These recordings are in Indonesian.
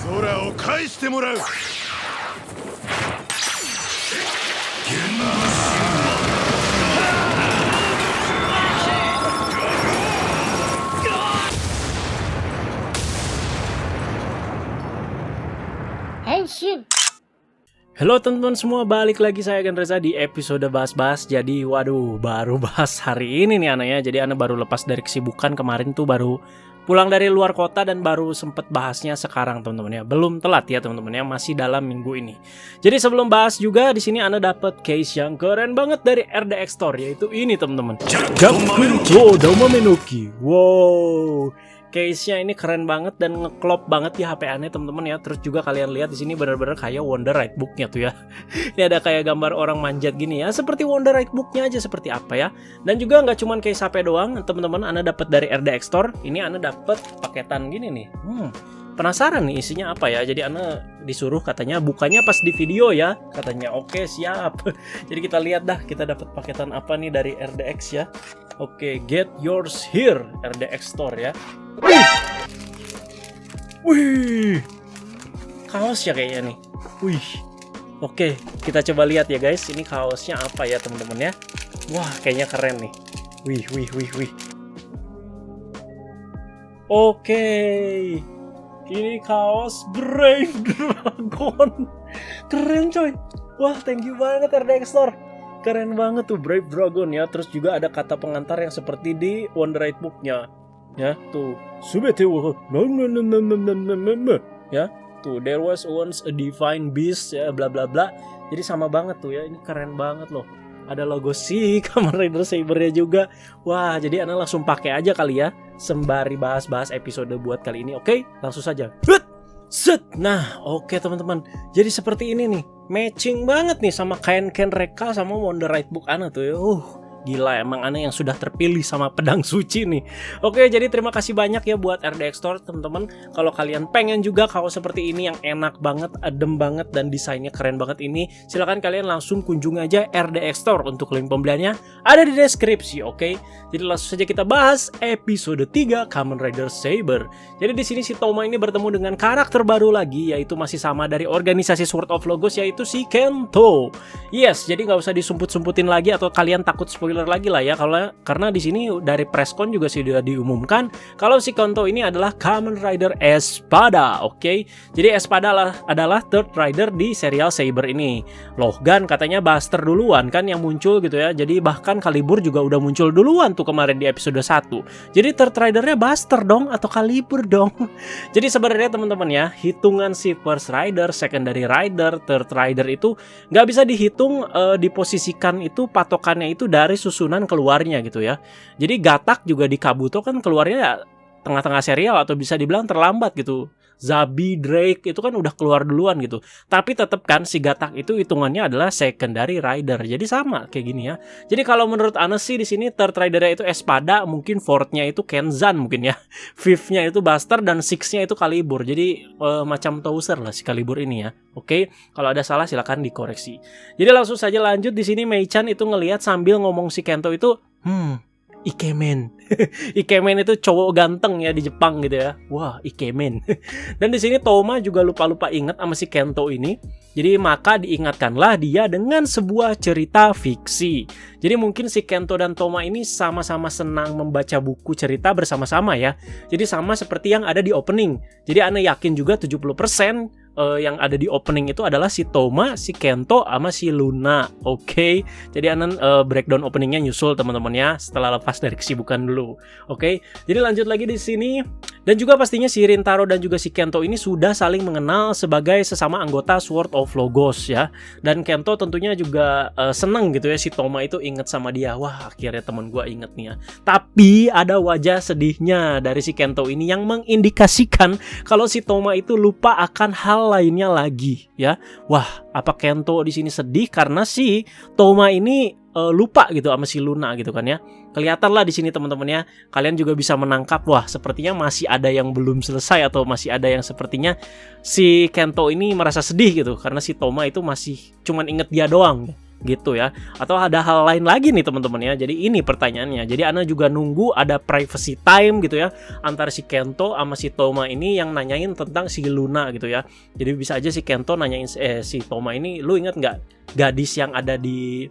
空を返してもらう。Halo teman-teman semua, balik lagi saya Gen Reza di episode bahas-bahas. Jadi waduh, baru bahas hari ini nih anaknya. Jadi Ana baru lepas dari kesibukan kemarin tuh, baru pulang dari luar kota dan baru sempet bahasnya sekarang teman-teman ya. Belum telat ya teman-teman ya, masih dalam minggu ini. Jadi sebelum bahas juga di sini Ana dapat case yang keren banget dari RDX Store, yaitu ini teman-teman. Jakuto Domamenoki. Wow. Case-nya ini keren banget dan ngeklop banget di HP aneh teman-teman ya. Terus juga kalian lihat di sini benar-benar kayak Wonderite Book-nya tuh ya. Ini ada kayak gambar orang manjat gini ya, seperti Wonderite Book-nya aja seperti apa ya. Dan juga nggak cuma case HP doang, teman-teman. Ana dapat dari RDX Store. Ini Ana dapat paketan gini nih. Penasaran nih isinya apa ya. Jadi Ana disuruh katanya bukanya pas di video ya. Katanya oke, siap. Jadi kita lihat dah kita dapat paketan apa nih dari RDX ya. Oke, get yours here RDX Store ya. Wih, kaos ya kayaknya nih. Wih, oke, kita coba lihat ya guys. Ini kaosnya apa ya teman-teman ya? Wah, kayaknya keren nih. Wih. Oke, ini kaos Brave Dragon. Keren coy. Wah, thank you banget RDX Store. Keren banget tuh Brave Dragon ya. Terus juga ada kata pengantar yang seperti di Wonderite Book-nya. Ya, tuh. Subete wo ya, tuh there was once a divine beast ya, bla bla bla. Jadi sama banget tuh ya. Ini keren banget loh. Ada logo si Kamen Rider Saber-nya juga. Wah, jadi Ana langsung pakai aja kali ya sembari bahas-bahas episode buat kali ini. Oke, langsung saja. Set. Nah, oke teman-teman. Jadi seperti ini nih. Matching banget nih sama kain Reka sama Wonderite Book Ana tuh ya. Gila, emang aneh yang sudah terpilih sama pedang suci nih. Oke, jadi terima kasih banyak ya buat RDX Store teman-teman. Kalau kalian pengen juga kaos seperti ini yang enak banget, adem banget, dan desainnya keren banget ini, silakan kalian langsung kunjungi aja RDX Store. Untuk link pembeliannya ada di deskripsi. Oke, jadi langsung saja kita bahas episode 3 Kamen Rider Saber. Jadi di sini si Toma ini bertemu dengan karakter baru lagi, yaitu masih sama dari organisasi Sword of Logos, yaitu si Kento. Yes, jadi nggak usah disumput-sumputin lagi atau kalian takut spoiler lagi lah ya, karena di sini dari presscon juga sudah diumumkan kalau si Kento ini adalah Kamen Rider Espada. Oke, jadi Espada adalah third rider di serial Saber ini. Logan katanya Buster duluan kan yang muncul gitu ya. Jadi bahkan Calibur juga udah muncul duluan tuh kemarin di episode 1. Jadi third ridernya Buster dong atau Calibur dong. Jadi sebenarnya teman-teman ya, hitungan si first rider, secondary rider, third rider itu nggak bisa dihitung, diposisikan itu patokannya itu dari susunan keluarnya gitu ya. Jadi Gatak juga di Kabuto kan keluarnya ya tengah-tengah serial atau bisa dibilang terlambat gitu. Zabi, Drake itu kan udah keluar duluan gitu. Tapi tetap kan si Gatak itu hitungannya adalah secondary rider. Jadi sama kayak gini ya. Jadi kalau menurut Ana sih di sini third ridernya itu Espada, mungkin fourth-nya itu Kenzan mungkin ya. Fifth-nya itu Buster dan sixth-nya itu Calibur. Jadi macam Towser lah si Calibur ini ya. Oke, kalau ada salah silakan dikoreksi. Jadi langsung saja lanjut. Di sini Mei-chan itu ngelihat sambil ngomong si Kento itu, Ikemen. Ikemen itu cowok ganteng ya di Jepang gitu ya. Wah, Ikemen. Dan di sini Toma juga lupa-lupa ingat sama si Kento ini. Jadi maka diingatkanlah dia dengan sebuah cerita fiksi. Jadi mungkin si Kento dan Toma ini sama-sama senang membaca buku cerita bersama-sama ya. Jadi sama seperti yang ada di opening. Jadi Ana yakin juga 70% yang ada di opening itu adalah si Toma, si Kento, sama si Luna. Oke, jadi Ana breakdown openingnya nyusul teman-teman ya setelah lepas dari kesibukan dulu. Oke, jadi lanjut lagi di sini. Dan juga pastinya si Rintaro dan juga si Kento ini sudah saling mengenal sebagai sesama anggota Sword of Logos ya. Dan Kento tentunya juga seneng gitu ya si Toma itu inget sama dia. Wah, akhirnya teman gue inget nih ya. Tapi ada wajah sedihnya dari si Kento ini yang mengindikasikan kalau si Toma itu lupa akan hal lainnya lagi ya. Wah, apa Kento di sini sedih karena si Toma ini lupa gitu sama si Luna gitu kan ya. Kelihatan lah di sini teman-teman ya. Kalian juga bisa menangkap, wah sepertinya masih ada yang belum selesai atau masih ada yang sepertinya si Kento ini merasa sedih gitu karena si Toma itu masih cuman inget dia doang. gitu ya. Atau ada hal lain lagi nih teman-teman ya. Jadi ini pertanyaannya. Jadi Ana juga nunggu ada privacy time gitu ya antara si Kento sama si Toma ini yang nanyain tentang si Luna gitu ya. Jadi bisa aja si Kento nanyain si Toma ini, lu ingat nggak gadis yang ada di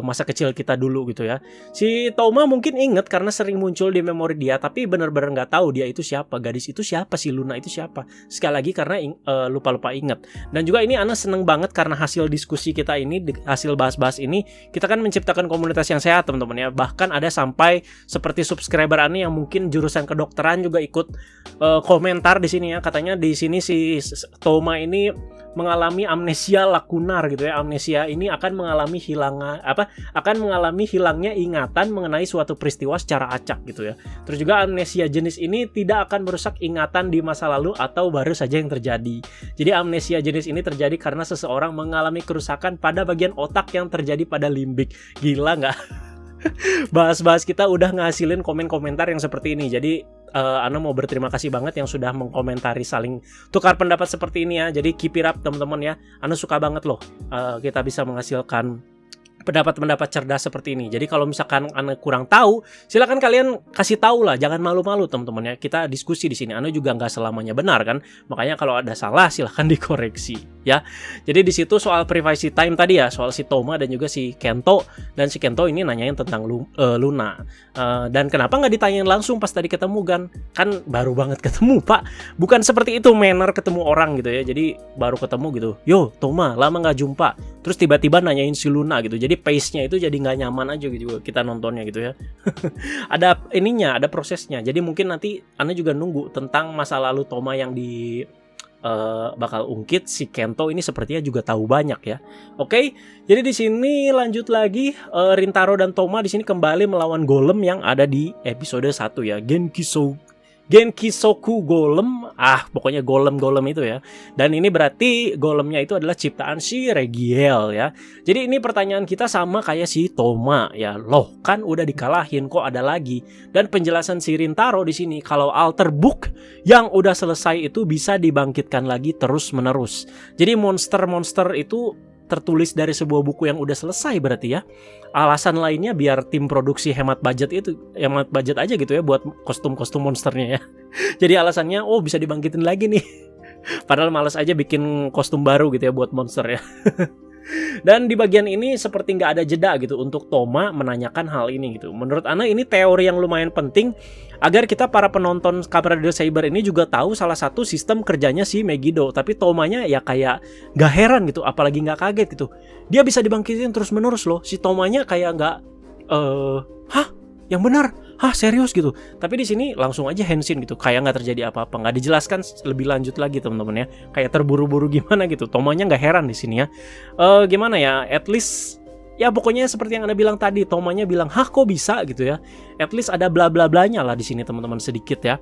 masa kecil kita dulu gitu ya. Si Toma mungkin inget karena sering muncul di memori dia, tapi bener-bener nggak tahu dia itu siapa, gadis itu siapa, si Luna itu siapa. Sekali lagi karena lupa-lupa inget. Dan juga ini Ana seneng banget karena hasil diskusi kita ini, hasil bahas-bahas ini, kita kan menciptakan komunitas yang sehat teman-teman ya. Bahkan ada sampai seperti subscriber Ana yang mungkin jurusan kedokteran juga ikut komentar di sini ya. Katanya di sini si Toma ini mengalami amnesia lakunar gitu ya. Amnesia ini akan mengalami hilangnya ingatan mengenai suatu peristiwa secara acak gitu ya. Terus juga amnesia jenis ini tidak akan merusak ingatan di masa lalu atau baru saja yang terjadi. Jadi amnesia jenis ini terjadi karena seseorang mengalami kerusakan pada bagian otak yang terjadi pada limbik. Gila nggak? Bahas-bahas kita udah ngasilin komen-komentar yang seperti ini. Jadi Ana mau berterima kasih banget yang sudah mengkomentari, saling tukar pendapat seperti ini ya. Jadi keep it up teman-teman ya. Ana suka banget loh kita bisa menghasilkan pendapat-pendapat cerdas seperti ini. Jadi kalau misalkan Ana kurang tahu, silakan kalian kasih tahu lah, jangan malu-malu teman-teman ya. Kita diskusi di sini. Ana juga nggak selamanya benar kan. Makanya kalau ada salah silakan dikoreksi ya. Jadi di situ soal privacy time tadi ya, soal si Toma dan juga si Kento, dan si Kento ini nanyain tentang Luna. Dan kenapa nggak ditanyain langsung pas tadi ketemu kan baru banget ketemu Pak. Bukan seperti itu manner ketemu orang gitu ya. Jadi baru ketemu gitu. Yo Toma, lama nggak jumpa. Terus tiba-tiba nanyain si Luna gitu. Jadi pace-nya itu jadi nggak nyaman aja gitu kita nontonnya gitu ya. Ada ininya, ada prosesnya. Jadi mungkin nanti Ana juga nunggu tentang masa lalu Toma yang bakal ungkit. Si Kento ini sepertinya juga tahu banyak ya. Oke, jadi di sini lanjut lagi Rintaro dan Toma di sini kembali melawan golem yang ada di episode 1 ya, Genkisoku Golem, pokoknya golem-golem itu ya. Dan ini berarti golemnya itu adalah ciptaan si Regiel ya. Jadi ini pertanyaan kita sama kayak si Toma ya. Loh, kan udah dikalahin kok ada lagi. Dan penjelasan si Rintaro di sini kalau alter book yang udah selesai itu bisa dibangkitkan lagi terus-menerus. Jadi monster-monster itu tertulis dari sebuah buku yang udah selesai berarti ya. Alasan lainnya biar tim produksi hemat budget aja gitu ya buat kostum-kostum monsternya ya. Jadi alasannya bisa dibangkitin lagi nih. Padahal malas aja bikin kostum baru gitu ya buat monster ya. Dan di bagian ini seperti nggak ada jeda gitu untuk Toma menanyakan hal ini gitu. Menurut Ana ini teori yang lumayan penting agar kita para penonton Kamen Rider Saber ini juga tahu salah satu sistem kerjanya si Megiddo. Tapi Tomanya ya kayak nggak heran gitu, apalagi nggak kaget gitu. Dia bisa dibangkitin terus menerus loh. Si Tomanya kayak nggak yang benar, serius gitu. Tapi di sini langsung aja henshin gitu, kayak nggak terjadi apa-apa, nggak dijelaskan lebih lanjut lagi teman-teman ya. Kayak terburu-buru gimana gitu. Tomanya nggak heran di sini ya. Gimana ya? At least ya pokoknya seperti yang Anda bilang tadi, Tomanya bilang, kok bisa gitu ya. At least ada bla bla blanya lah di sini teman-teman sedikit ya.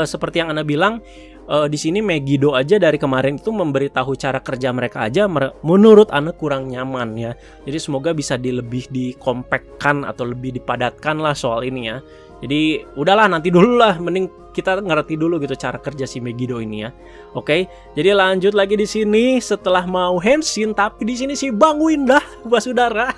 Seperti yang Anda bilang, di sini Megiddo aja dari kemarin itu memberitahu cara kerja mereka aja menurut Ana kurang nyaman ya. Jadi semoga bisa lebih dikompakkan atau lebih dipadatkan lah soal ini ya. Jadi udahlah nanti dulu lah, mending kita ngerti dulu gitu cara kerja si Megiddo ini ya. Oke, jadi lanjut lagi di sini setelah mau henshin, tapi di sini si Bang Windah, saudara,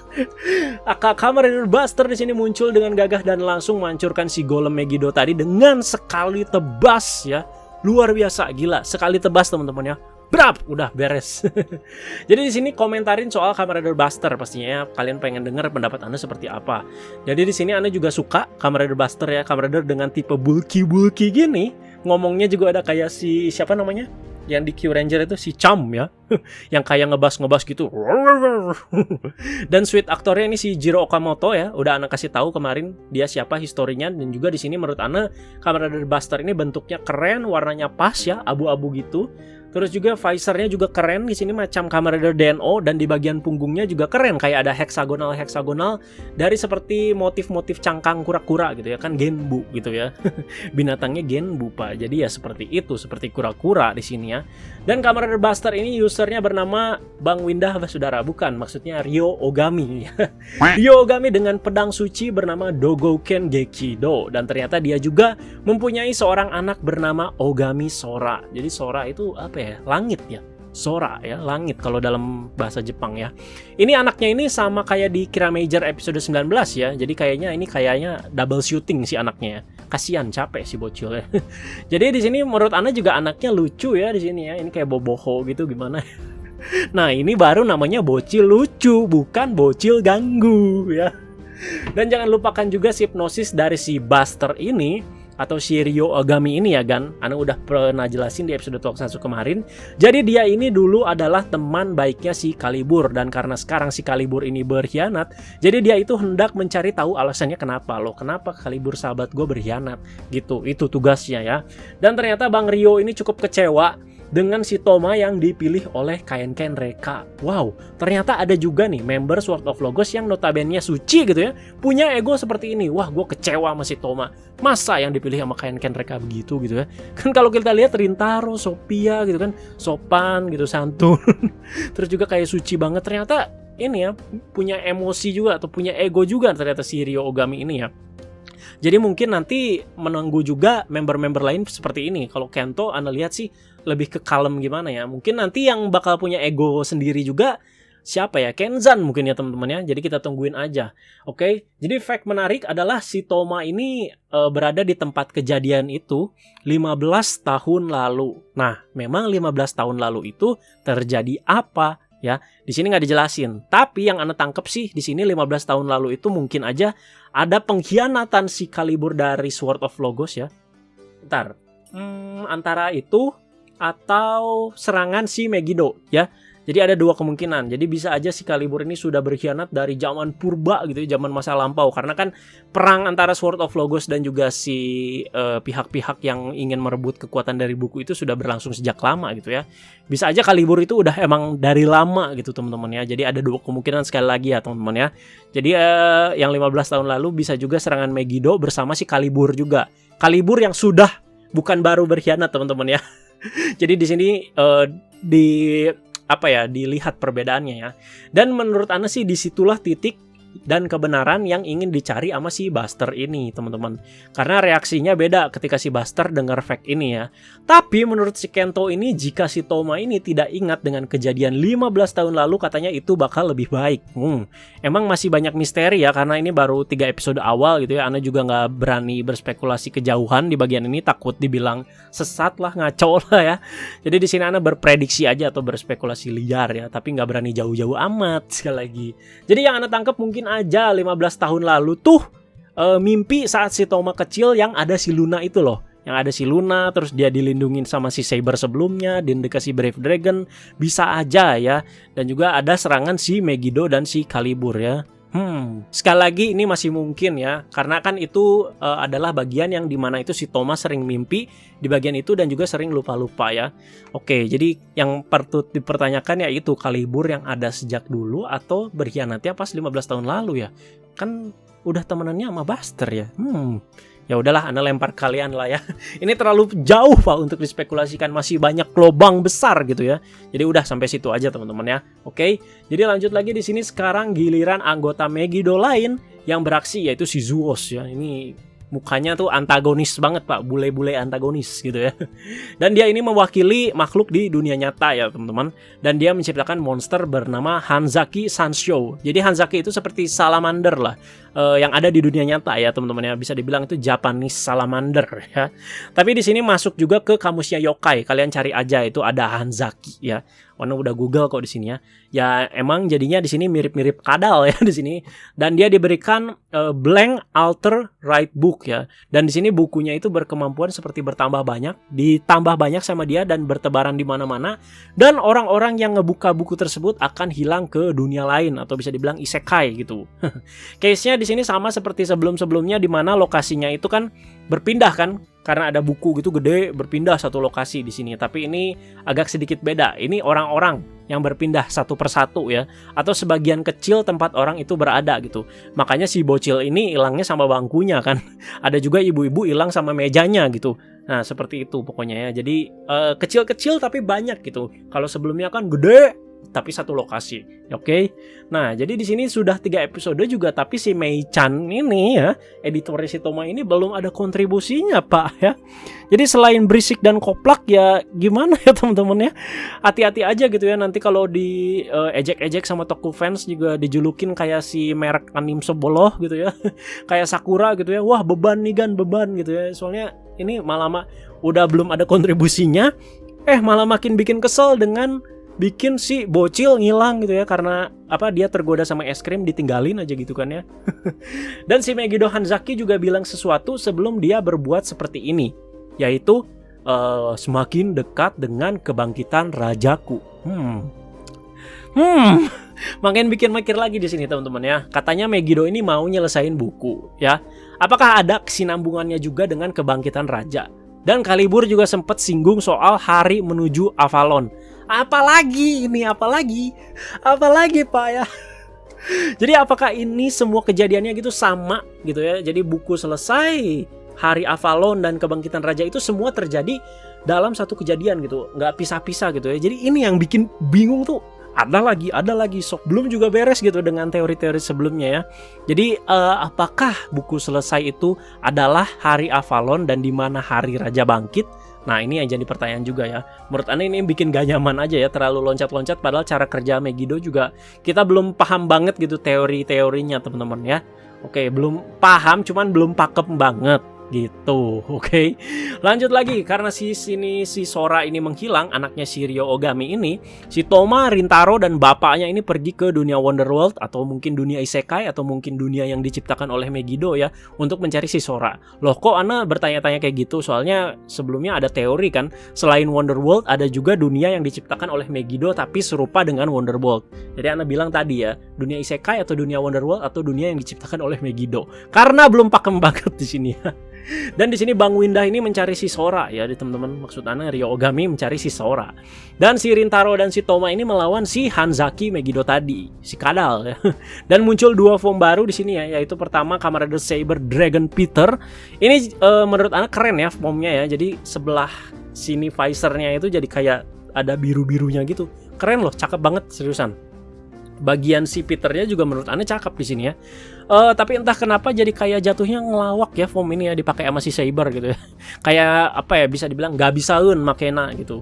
Kamen Rider Buster di sini muncul dengan gagah dan langsung menghancurkan si golem Megiddo tadi dengan sekali tebas ya. Luar biasa, gila, sekali tebas teman-teman ya. Brap, udah beres. Jadi di sini komentarin soal Kamen Rider Buster pastinya ya. Kalian pengen dengar pendapat Anda seperti apa. Jadi di sini Anda juga suka Kamen Rider Buster ya, Kamen Rider dengan tipe bulky gini. Ngomongnya juga ada kayak si siapa namanya? Yang di Q Ranger itu si Cham ya. Yang kayak ngebas gitu. Dan sweet aktornya ini si Jiro Okamoto ya. Udah Ana kasih tahu kemarin dia siapa historinya. Dan juga di sini menurut Ana Kamen Rider Buster ini bentuknya keren, warnanya pas ya, abu-abu gitu. Terus juga visornya juga keren di sini macam Kamen Rider DNO, dan di bagian punggungnya juga keren kayak ada heksagonal dari seperti motif-motif cangkang kura-kura gitu ya kan, Genbu gitu ya. Binatangnya Genbu Pak. Jadi ya seperti itu, seperti kura-kura di sini ya. Dan Kamen Rider Buster ini usernya bernama Bang Windah saudara, bukan maksudnya Ryo Ogami. Ryo Ogami dengan pedang suci bernama Dogoken Gekido, dan ternyata dia juga mempunyai seorang anak bernama Ogami Sora. Jadi Sora itu apa ya? Langit ya. Sora ya, langit kalau dalam bahasa Jepang ya. Ini anaknya ini sama kayak di Kira Major episode 19 ya. Jadi kayaknya double shooting si anaknya ya. Kasian, capek si bocil ya. Jadi di sini menurut Ana juga anaknya lucu ya di sini ya. Ini kayak boboho gitu gimana. Nah, ini baru namanya bocil lucu, bukan bocil ganggu ya. Dan jangan lupakan juga si hipnosis dari si Buster ini atau si Ryo Ogami ini ya Gan. Ana udah pernah jelasin di episode Tokusatsu kemarin. Jadi dia ini dulu adalah teman baiknya si Kalibur, dan karena sekarang si Kalibur ini berkhianat, jadi dia itu hendak mencari tahu alasannya kenapa Kalibur sahabat gue berkhianat gitu. Itu tugasnya ya. Dan ternyata Bang Ryo ini cukup kecewa dengan si Toma yang dipilih oleh Kaien-Ken Reka. Wow, ternyata ada juga nih member Sword of Logos yang notabene suci gitu ya, punya ego seperti ini. Wah, gue kecewa sama si Toma. Masa yang dipilih sama Kaien-Ken Reka begitu gitu ya. Kan kalau kita lihat Rintaro, Sophia gitu kan, sopan gitu, santun. Terus juga kayak suci banget. Ternyata ini ya, punya emosi juga atau punya ego juga ternyata si Ryo Ogami ini ya. Jadi mungkin nanti menunggu juga member-member lain seperti ini. Kalau Kento, Anda lihat sih lebih ke kalem gimana ya. Mungkin nanti yang bakal punya ego sendiri juga siapa ya? Kenzan mungkin ya teman-teman ya. Jadi kita tungguin aja. Oke. Jadi fact menarik adalah si Toma ini berada di tempat kejadian itu 15 tahun lalu. Nah, memang 15 tahun lalu itu terjadi apa? Ya, di sini nggak dijelasin. Tapi yang Anda tangkep sih di sini 15 tahun lalu itu mungkin aja ada pengkhianatan si Kalibur dari Sword of Logos ya. Bentar. Antara itu atau serangan si Megiddo ya. Jadi ada dua kemungkinan. Jadi bisa aja si Kalibur ini sudah berkhianat dari zaman purba gitu ya, zaman masa lampau. Karena kan perang antara Sword of Logos dan juga si pihak-pihak yang ingin merebut kekuatan dari buku itu sudah berlangsung sejak lama gitu ya. Bisa aja Kalibur itu udah emang dari lama gitu teman-teman ya. Jadi ada dua kemungkinan sekali lagi ya teman-teman ya. Jadi yang 15 tahun lalu bisa juga serangan Megiddo bersama si Kalibur juga. Kalibur yang sudah bukan baru berkhianat teman-teman ya. Jadi di sini dilihat perbedaannya ya. Dan menurut Ana sih disitulah titik dan kebenaran yang ingin dicari sama si Buster ini teman-teman. Karena reaksinya beda ketika si Buster dengar fact ini ya. Tapi menurut si Kento ini, jika si Toma ini tidak ingat dengan kejadian 15 tahun lalu, katanya itu bakal lebih baik. Emang masih banyak misteri ya, karena ini baru 3 episode awal gitu ya. Ana juga nggak berani berspekulasi kejauhan di bagian ini, takut dibilang sesat lah, ngaco lah ya. Jadi di sini Ana berprediksi aja atau berspekulasi liar ya, tapi nggak berani jauh-jauh amat sekali lagi. Jadi yang Ana tangkap mungkin aja 15 tahun lalu tuh mimpi saat si Toma kecil yang ada si Luna itu loh. Yang ada si Luna, terus dia dilindungin sama si Saber sebelumnya, dan dikasih Brave Dragon, bisa aja ya. Dan juga ada serangan si Megiddo dan si Kalibur ya. Sekali lagi ini masih mungkin ya, karena kan itu adalah bagian yang dimana itu si Toma sering mimpi di bagian itu dan juga sering lupa-lupa ya. Oke, jadi yang patut dipertanyakan ya itu Kalibur yang ada sejak dulu atau berkhianatnya pas 15 tahun lalu ya. Kan udah temenannya sama Buster ya. Ya udahlah, Ana lempar kalian lah ya. Ini terlalu jauh Pak untuk dispekulasikan, masih banyak lubang besar gitu ya. Jadi udah sampai situ aja teman-teman ya. Oke. Jadi lanjut lagi di sini sekarang giliran anggota Megiddo lain yang beraksi yaitu si Zuos ya. Ini mukanya tuh antagonis banget Pak, bule-bule antagonis gitu ya. Dan dia ini mewakili makhluk di dunia nyata ya teman-teman. Dan dia menciptakan monster bernama Hanzaki Sanshou. Jadi Hanzaki itu seperti salamander lah, yang ada di dunia nyata ya teman-teman ya. Bisa dibilang itu Japanese salamander ya. Tapi di sini masuk juga ke kamusnya yokai. Kalian cari aja itu ada Hanzaki ya. Warna udah Google kok di sini ya. Ya emang jadinya di sini mirip-mirip kadal ya di sini. Dan dia diberikan blank alter right book ya. Dan di sini bukunya itu berkemampuan seperti bertambah banyak, ditambah banyak sama dia dan bertebaran di mana-mana. Dan orang-orang yang ngebuka buku tersebut akan hilang ke dunia lain atau bisa dibilang isekai gitu. Case-nya di sini sama seperti sebelum-sebelumnya di mana lokasinya itu kan berpindah kan. Karena ada buku gitu gede berpindah satu lokasi di sini. Tapi ini agak sedikit beda. Ini orang-orang yang berpindah satu persatu ya. Atau sebagian kecil tempat orang itu berada gitu. Makanya si bocil ini hilangnya sama bangkunya kan. Ada juga ibu-ibu hilang sama mejanya gitu. Nah seperti itu pokoknya ya. Jadi kecil-kecil tapi banyak gitu. Kalau sebelumnya kan gede tapi satu lokasi. Oke. Nah, jadi di sini sudah 3 episode juga, tapi si Mei-chan ini ya, editornya si Toma ini belum ada kontribusinya, Pak ya. Jadi selain berisik dan koplak ya gimana ya teman-teman ya. Hati-hati aja gitu ya, nanti kalau di ejek-ejek sama toko fans juga dijulukin kayak si merek anime seboloh gitu ya. Kayak Sakura gitu ya. Wah, beban nih Gan, beban gitu ya. Soalnya ini malah udah belum ada kontribusinya, malah makin bikin kesel dengan bikin si bocil ngilang gitu ya, karena dia tergoda sama es krim, ditinggalin aja gitu kan ya. Dan si Megiddo Hanzaki juga bilang sesuatu sebelum dia berbuat seperti ini, yaitu semakin dekat dengan kebangkitan rajaku. Makin bikin mikir lagi di sini teman-teman ya. Katanya Megiddo ini mau nyelesain buku ya. Apakah ada kesinambungannya juga dengan kebangkitan raja? Dan Kalibur juga sempat singgung soal hari menuju Avalon. Apalagi Pak ya. Jadi apakah ini semua kejadiannya gitu sama gitu ya. Jadi buku selesai, hari Avalon dan kebangkitan raja itu semua terjadi dalam satu kejadian gitu, nggak pisah-pisah gitu ya. Jadi ini yang bikin bingung tuh. Ada lagi sok belum juga beres gitu dengan teori-teori sebelumnya ya. Jadi apakah buku selesai itu adalah hari Avalon dan di mana hari raja bangkit? Nah, ini yang jadi pertanyaan juga ya. Menurut Anda ini bikin gak nyaman aja ya, terlalu loncat-loncat, padahal cara kerja Megiddo juga kita belum paham banget gitu teori-teorinya teman-teman ya. Oke, belum paham, cuman belum pakem banget gitu. Oke. Lanjut lagi, karena si Sora ini menghilang, anaknya si Ryo Ogami ini, si Toma, Rintaro dan bapaknya ini pergi ke dunia Wonderworld atau mungkin dunia isekai atau mungkin dunia yang diciptakan oleh Megiddo ya, untuk mencari si Sora. Loh, kok Ana bertanya-tanya kayak gitu? Soalnya sebelumnya ada teori kan, selain Wonderworld ada juga dunia yang diciptakan oleh Megiddo tapi serupa dengan Wonderworld. Jadi Ana bilang tadi ya, dunia isekai atau dunia Wonderworld atau dunia yang diciptakan oleh Megiddo. Karena belum pakem banget di sini ya. Dan di sini Bang Windah ini mencari si Sora ya, di teman-teman, maksud Ana Ryo Ogami mencari si Sora. Dan si Rintaro dan si Toma ini melawan si Hanzaki Megiddo tadi, si Kadal ya. Dan muncul 2 form baru di sini ya, yaitu pertama Kamen Rider Saber Dragon Peter. Ini menurut Ana keren ya formnya ya. Jadi sebelah sini visornya itu jadi kayak ada biru-birunya gitu. Keren loh, cakep banget seriusan. Bagian si Peternya juga menurut Ana cakep di sini ya. Tapi entah kenapa jadi kayak jatuhnya ngelawak ya form ini ya, dipakai sama si Saber gitu ya. Kayak bisa dibilang gak bisaun makena gitu.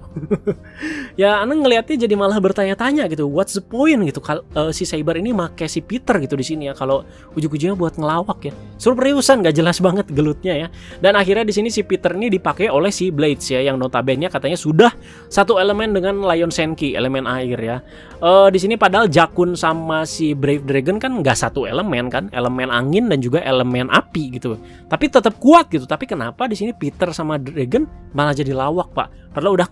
Ya Ana ngelihatnya jadi malah bertanya-tanya gitu, what's the point gitu si Saber ini make si Peter gitu di sini ya, kalau ujung-ujungnya buat ngelawak ya. Seriusan gak jelas banget gelutnya ya. Dan akhirnya di sini si Peter ini dipakai oleh si Blades ya, yang notabene katanya sudah satu elemen dengan Lion Senki, elemen air ya. Di sini padahal Jakun sama si Brave Dragon kan nggak satu elemen kan, elemen angin dan juga elemen api gitu. Tapi tetap kuat gitu. Tapi kenapa di sini Peter sama Dragon malah jadi lawak, Pak? Padahal udah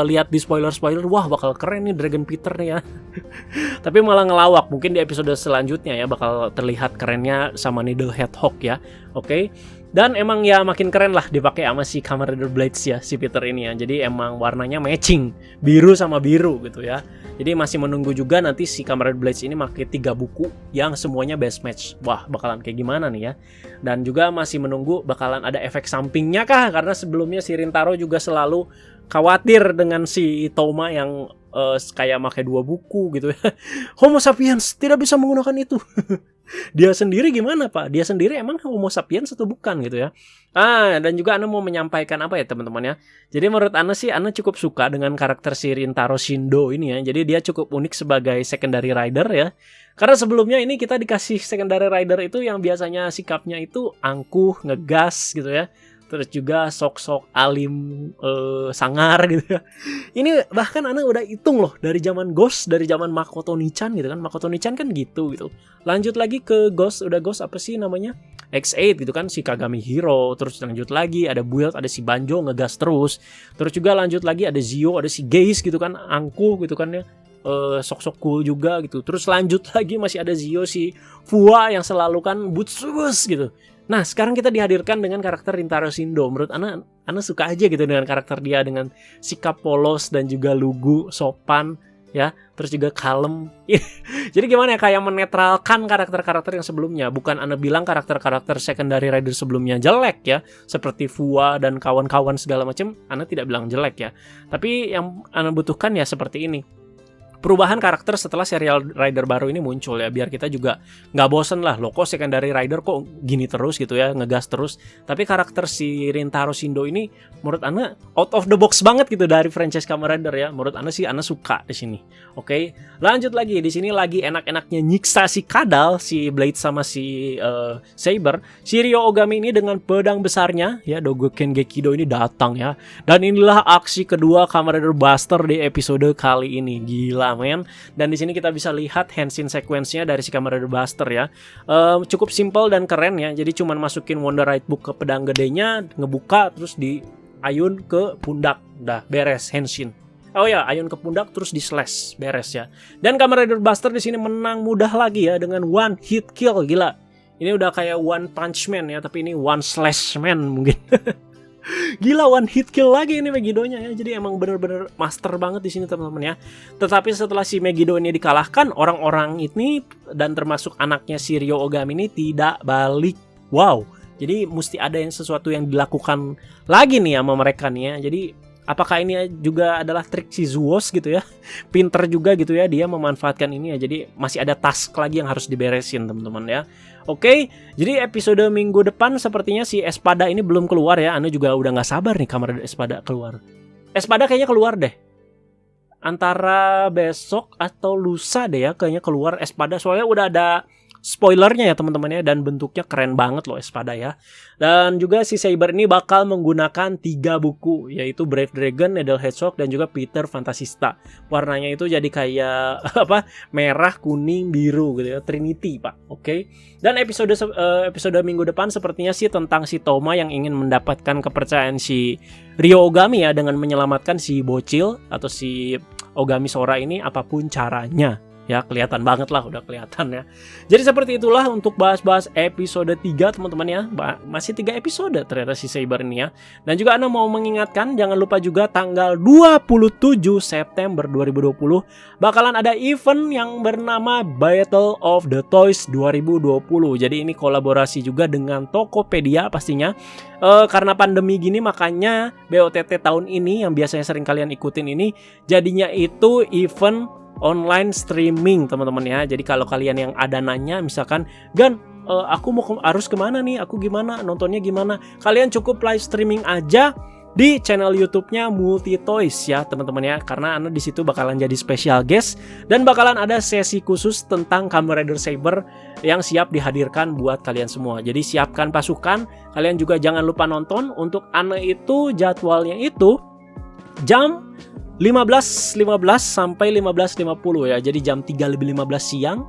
lihat di spoiler, wah bakal keren nih Dragon Peter nih ya. Tapi malah ngelawak. Mungkin di episode selanjutnya ya bakal terlihat kerennya sama Needle Hedgehog ya. Oke. Dan emang ya makin keren lah dipakai sama si Kamen Rider Blades ya, si Peter ini ya. Jadi emang warnanya matching, biru sama biru gitu ya. Jadi masih menunggu juga nanti si Kamen Rider Blades ini pakai 3 buku yang semuanya best match. Wah, bakalan kayak gimana nih ya. Dan juga masih menunggu bakalan ada efek sampingnya kah? Karena sebelumnya si Rintaro juga selalu khawatir dengan si Toma yang kayak pakai 2 buku gitu ya. Homo sapiens tidak bisa menggunakan itu. Dia sendiri gimana, Pak? Dia sendiri emang Homo sapiens atau bukan gitu ya. Dan juga Ana mau menyampaikan apa ya teman-teman ya. Jadi menurut Ana sih, Ana cukup suka dengan karakter si Rintaro Shindo ini ya. Jadi dia cukup unik sebagai secondary rider ya. Karena sebelumnya ini kita dikasih secondary rider itu yang biasanya sikapnya itu angkuh, ngegas gitu ya. Terus juga sok-sok alim, sangar gitu ya. Ini bahkan Ana udah hitung loh dari zaman Ghost, dari zaman Makoto Nichan gitu kan. Makoto Nichan kan gitu. Lanjut lagi ke Ghost, udah Ghost apa sih namanya? X8 gitu kan, si Kagami Hero. Terus lanjut lagi ada Build, ada si Banjo ngegas terus. Terus juga lanjut lagi ada Zio, ada si Geis gitu kan, angkuh gitu kan ya. Sok-sok cool juga gitu. Terus lanjut lagi masih ada Zio, si Fua yang selalu kan butsus gitu. Nah, sekarang kita dihadirkan dengan karakter Rintaro Shindo. Menurut Ana suka aja gitu dengan karakter dia, dengan sikap polos dan juga lugu, sopan ya, terus juga kalem. Jadi gimana ya, kayak menetralkan karakter-karakter yang sebelumnya. Bukan Ana bilang karakter-karakter secondary rider sebelumnya jelek ya, seperti Fua dan kawan-kawan segala macam, Ana tidak bilang jelek ya. Tapi yang Ana butuhkan ya seperti ini. perubahan karakter setelah serial rider baru ini muncul ya, biar kita juga nggak bosen lah, loh kok secondary rider kok gini terus gitu ya, ngegas terus. Tapi karakter si Rintaro Shindo ini menurut Ana out of the box banget gitu dari franchise Kamen Rider ya. Menurut Ana sih Ana suka di sini. Oke, lanjut lagi, di sini lagi enak-enaknya nyiksa si Kadal, si Blade sama si Saber. Si Ryo Ogami ini dengan pedang besarnya ya, Dogoken Gekido ini datang ya. Dan inilah aksi kedua Kamen Rider Buster di episode kali ini. Gila men. Dan di sini kita bisa lihat Henshin sequence-nya dari si Kamen Rider Buster ya. Cukup simple dan keren ya. Jadi cuman masukin Wonder Right Book ke pedang gedenya, ngebuka terus diayun ke pundak. Udah beres Henshin. Oh ya, ayun ke pundak terus di slash, beres ya. Dan Kamen Rider Buster di sini menang mudah lagi ya dengan one hit kill. Gila. Ini udah kayak One Punch Man ya, tapi ini One Slash Man mungkin. Gila, one hit kill lagi ini Megiddo-nya ya. Jadi emang bener-bener master banget di sini teman-teman ya. Tetapi setelah si Megiddo ini dikalahkan, orang-orang ini dan termasuk anaknya si Ryo Ogami ini tidak balik. Wow. Jadi mesti ada sesuatu yang dilakukan lagi nih sama mereka nih ya. Jadi apakah ini juga adalah trik si Zuos gitu ya? Pinter juga gitu ya dia memanfaatkan ini ya. Jadi masih ada task lagi yang harus diberesin teman-teman ya. Oke, jadi episode minggu depan sepertinya si Espada ini belum keluar ya. Anda juga udah gak sabar nih Kamen Rider Espada keluar. Espada kayaknya keluar deh. Antara besok atau lusa deh ya kayaknya keluar Espada. Soalnya udah ada spoilernya ya teman-teman ya, dan bentuknya keren banget loh Espada ya. Dan juga si Saber ini bakal menggunakan 3 buku, yaitu Brave Dragon, Needle Hedgehog, dan juga Peter Fantasista. Warnanya itu jadi kayak merah, kuning, biru gitu ya, Trinity pak. Oke. Dan episode minggu depan sepertinya sih tentang si Toma yang ingin mendapatkan kepercayaan si Ryo Ogami ya, dengan menyelamatkan si bocil atau si Ogami Sora ini apapun caranya. Ya kelihatan banget lah, udah kelihatan ya. Jadi seperti itulah untuk bahas-bahas episode 3 teman-teman ya. Masih 3 episode ternyata si Saber ini ya. Dan juga Anda mau mengingatkan, jangan lupa juga tanggal 27 September 2020 bakalan ada event yang bernama Battle of the Toys 2020. Jadi ini kolaborasi juga dengan Tokopedia pastinya. Karena pandemi gini makanya BOTT tahun ini yang biasanya sering kalian ikutin ini jadinya itu event online streaming teman-teman ya. Jadi kalau kalian yang ada nanya misalkan, Gan, aku harus kemana nih, aku gimana, nontonnya gimana, kalian cukup live streaming aja di channel YouTube-nya Multi Toys ya teman-teman ya. Karena Anda di situ bakalan jadi special guest dan bakalan ada sesi khusus tentang Kamen Rider Saber yang siap dihadirkan buat kalian semua. Jadi siapkan pasukan, kalian juga jangan lupa nonton. Untuk Anda itu jadwalnya itu jam 15.15 sampai 15.50 ya. Jadi jam 3.15 siang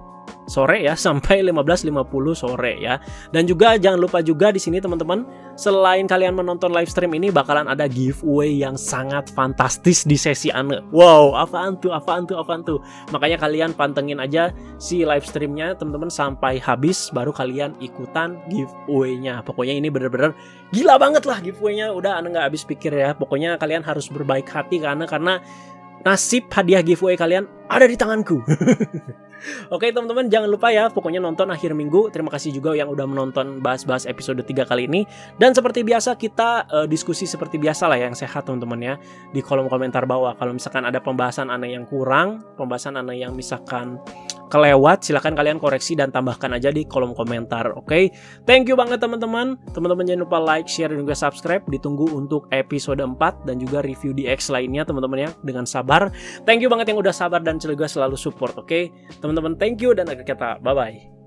sore ya sampai 15.50 sore ya. Dan juga jangan lupa juga di sini teman-teman, selain kalian menonton live stream ini bakalan ada giveaway yang sangat fantastis di sesi Ane. Wow, apaan tuh? Makanya kalian pantengin aja si live streamnya teman-teman sampai habis, baru kalian ikutan giveaway-nya. Pokoknya ini bener-bener gila banget lah giveaway-nya. Udah Ane nggak habis pikir ya. Pokoknya kalian harus berbaik hati karena nasib hadiah giveaway kalian ada di tanganku. Oke teman-teman, jangan lupa ya pokoknya nonton akhir minggu. Terima kasih juga yang udah menonton bahas-bahas episode 3 kali ini. Dan seperti biasa kita diskusi seperti biasa lah yang sehat teman-teman ya, di kolom komentar bawah. Kalau misalkan ada pembahasan Ane yang kurang, pembahasan Ane yang misalkan kelewat, silakan kalian koreksi dan tambahkan aja di kolom komentar. Oke, thank you banget teman-teman. Teman-teman jangan lupa like, share, dan juga subscribe. Ditunggu untuk episode 4 dan juga review di X lainnya teman-teman ya, dengan sabar. Thank you banget yang udah sabar dan juga selalu support. Oke teman-teman, thank you dan akhir kata bye-bye.